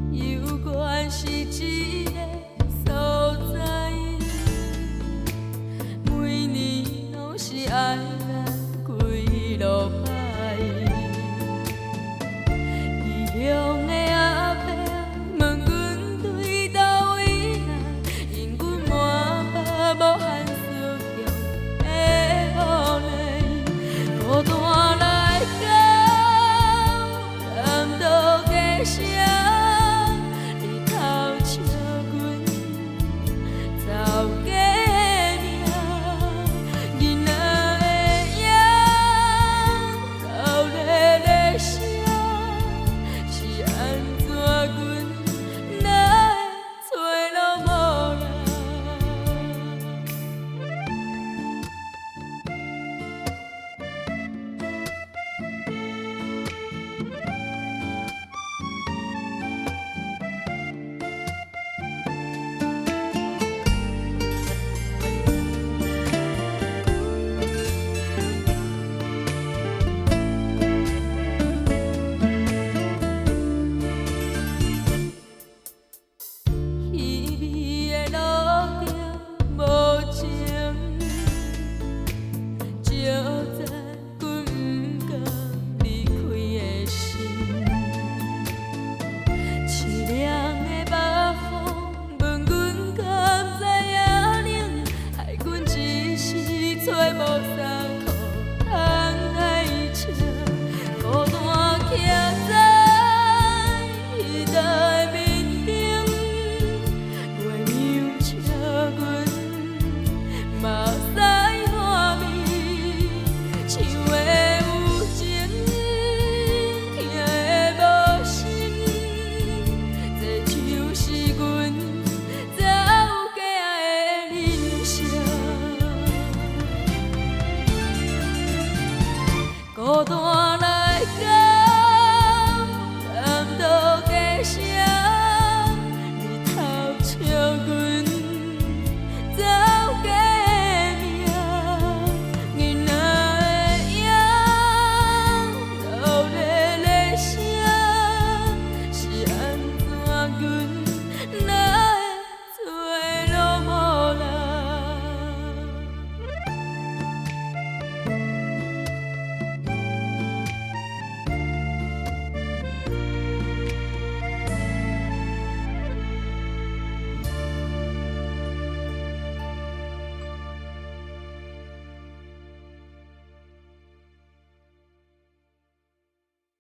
有缘是一个所在，每年拢是爱咱开路歹。异乡的阿伯问阮对倒位来，因阮满腹无限思乡的无奈，孤单来到南岛家乡。走过的命，囡仔的影，老日的声，是安怎阮哪会找落无人？稀微的路程无情，照在阮不甘离开的心。凄凉的北风问阮敢知影冷，害阮一时找无。